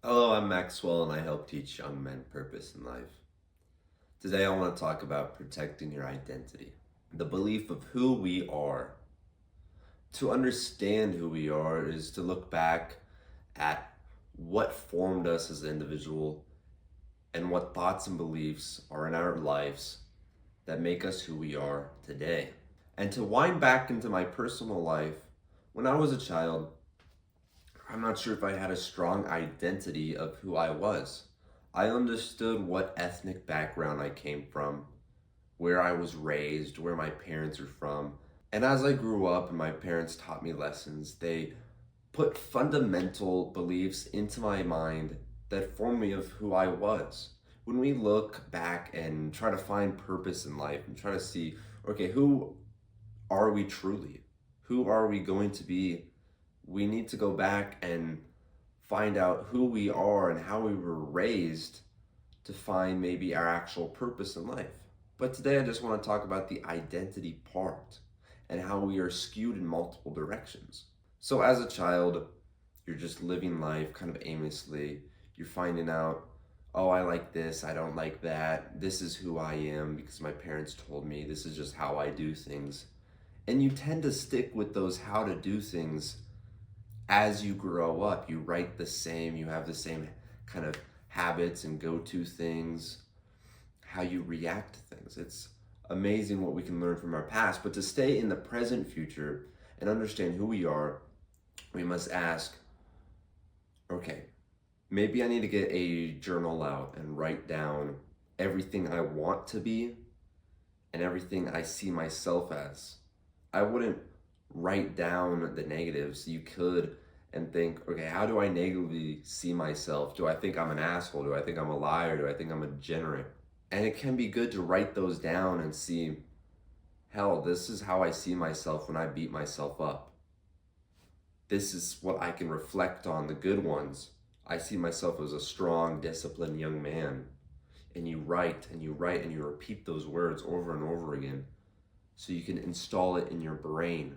Hello, I'm Maxwell and I help teach young men purpose in life. Today I want to talk about protecting your identity, the belief of who we are. To understand who we are is to look back at what formed us as an individual and what thoughts and beliefs are in our lives that make us who we are today. And to wind back into my personal life, when I was a child, I'm not sure if I had a strong identity of who I was. I understood what ethnic background I came from, where I was raised, where my parents are from. And as I grew up and my parents taught me lessons, they put fundamental beliefs into my mind that formed me of who I was. When we look back and try to find purpose in life and try to see, okay, who are we truly? Who are we going to be? We need to go back and find out who we are and how we were raised to find maybe our actual purpose in life. But today I just want to talk about the identity part and how we are skewed in multiple directions. So as a child, you're just living life kind of aimlessly. You're finding out, oh, I like this, I don't like that. This is who I am because my parents told me. This is just how I do things. And you tend to stick with those how to do things as you grow up. You write the same, you have the same kind of habits and go-to things, how you react to things. It's amazing what we can learn from our past, but to stay in the present future and understand who we are, we must ask, okay, maybe I need to get a journal out and write down everything I want to be and everything I see myself as. I wouldn't write down the negatives. You could and think, okay, how do I negatively see myself? Do I think I'm an asshole? Do I think I'm a liar? Do I think I'm a degenerate? And it can be good to write those down and see, hell, this is how I see myself when I beat myself up. This is what I can reflect on, the good ones. I see myself as a strong, disciplined young man. And you write and you write and you repeat those words over and over again so you can install it in your brain.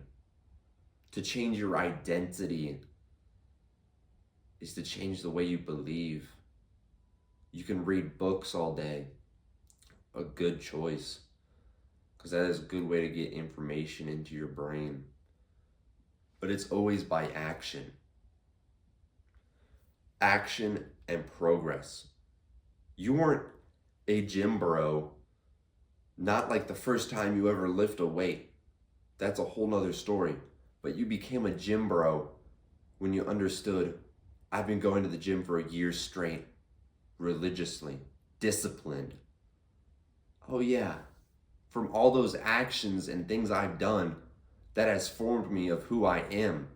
To change your identity is to change the way you believe. You can read books all day, a good choice, because that is a good way to get information into your brain. But it's always by action. Action and progress. You weren't a gym bro, not like the first time you ever lift a weight. That's a whole nother story. But you became a gym bro when you understood, I've been going to the gym for a year straight, religiously, disciplined. Oh yeah, from all those actions and things I've done, that has formed me of who I am.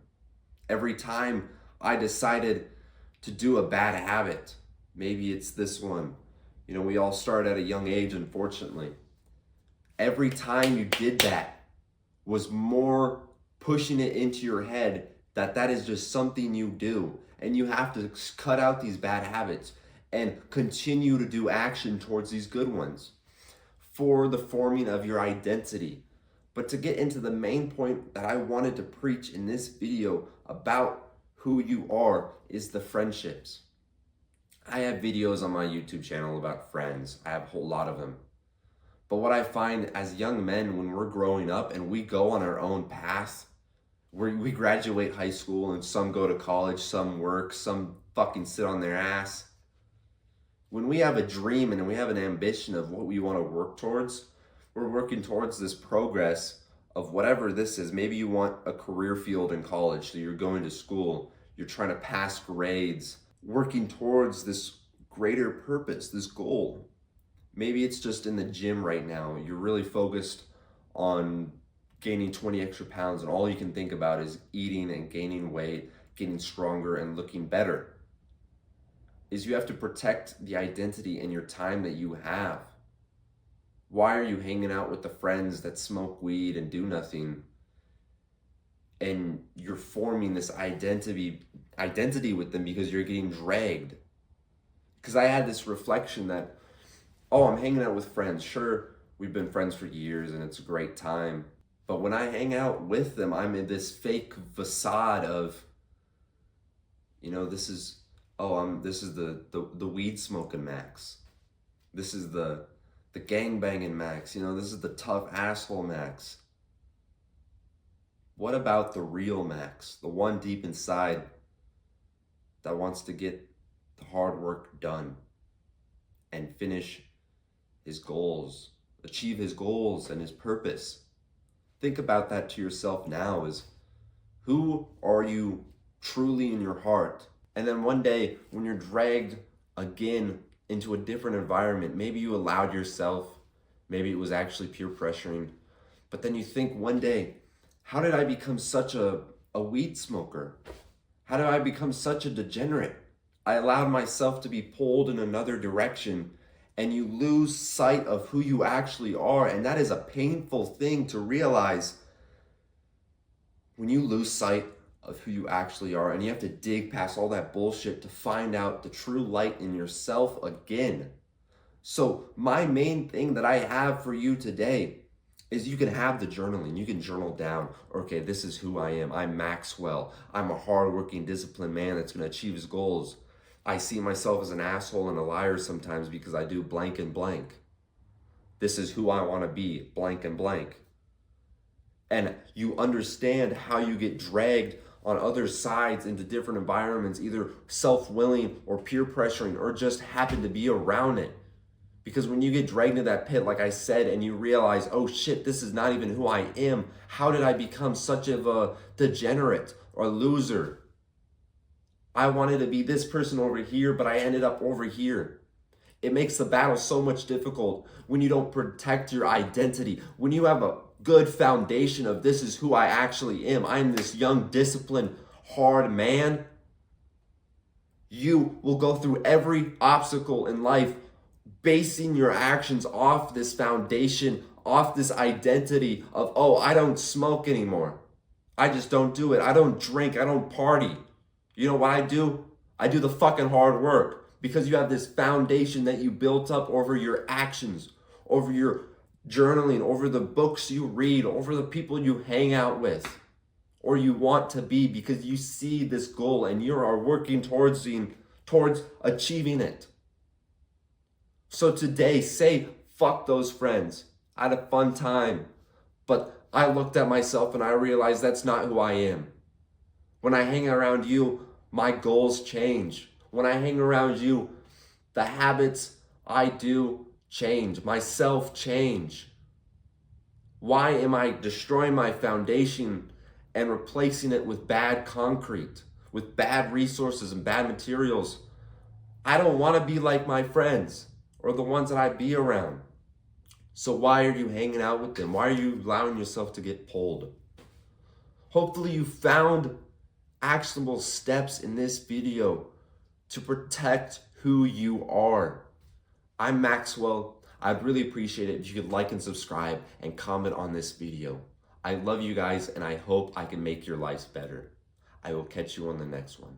Every time I decided to do a bad habit, maybe it's this one. You know, we all start at a young age, unfortunately. Every time you did that was more pushing it into your head that that is just something you do. And you have to cut out these bad habits and continue to do action towards these good ones for the forming of your identity. But to get into the main point that I wanted to preach in this video about who you are is the friendships. I have videos on my YouTube channel about friends. I have a whole lot of them. But what I find as young men, when we're growing up and we go on our own path, we graduate high school and some go to college, some work, some fucking sit on their ass. When we have a dream and we have an ambition of what we want to work towards, we're working towards this progress of whatever this is. Maybe you want a career field in college, so you're going to school, you're trying to pass grades, working towards this greater purpose, this goal. Maybe it's just in the gym right now. You're really focused on gaining 20 extra pounds and all you can think about is eating and gaining weight, getting stronger and looking better. Is you have to protect the identity and your time that you have. Why are you hanging out with the friends that smoke weed and do nothing? And you're forming this identity with them because you're getting dragged. Because I had this reflection that, oh, I'm hanging out with friends. Sure, we've been friends for years and it's a great time. But when I hang out with them, I'm in this fake facade of, you know, this is oh, this is the weed smoking Max. This is the gang banging Max. You know, this is the tough asshole Max. What about the real Max, the one deep inside that wants to get the hard work done and finish his goals, achieve his goals and his purpose? Think about that to yourself now, is who are you truly in your heart? And then one day when you're dragged again into a different environment, maybe you allowed yourself, maybe it was actually peer pressuring, but then you think one day, how did I become such a weed smoker? How did I become such a degenerate? I allowed myself to be pulled in another direction, and you lose sight of who you actually are. And that is a painful thing to realize. When you lose sight of who you actually are, and you have to dig past all that bullshit to find out the true light in yourself again. So my main thing that I have for you today is you can have the journaling. You can journal down, okay, this is who I am. I'm Maxwell. I'm a hardworking, disciplined man that's going to achieve his goals. I see myself as an asshole and a liar sometimes because I do blank and blank. This is who I want to be, blank and blank. And you understand how you get dragged on other sides into different environments, either self-willing or peer pressuring, or just happen to be around it. Because when you get dragged into that pit, like I said, and you realize, oh shit, this is not even who I am. How did I become such of a degenerate or loser? I wanted to be this person over here, but I ended up over here. It makes the battle so much difficult when you don't protect your identity. When you have a good foundation of this is who I actually am. I'm this young, disciplined, hard man. You will go through every obstacle in life basing your actions off this foundation, off this identity of, oh, I don't smoke anymore. I just don't do it. I don't drink. I don't party. You know what I do? I do the fucking hard work, because you have this foundation that you built up over your actions, over your journaling, over the books you read, over the people you hang out with, or you want to be, because you see this goal and you are working towards achieving it. So today, say, fuck those friends. I had a fun time, but I looked at myself and I realized that's not who I am. When I hang around you, my goals change. When I hang around you, the habits I do change. Myself change. Why am I destroying my foundation and replacing it with bad concrete, with bad resources and bad materials? I don't want to be like my friends or the ones that I be around. So why are you hanging out with them? Why are you allowing yourself to get pulled? Hopefully you found actionable steps in this video to protect who you are. I'm Maxwell. I'd really appreciate it if you could like and subscribe and comment on this video. I love you guys, and I hope I can make your lives better. I will catch you on the next one.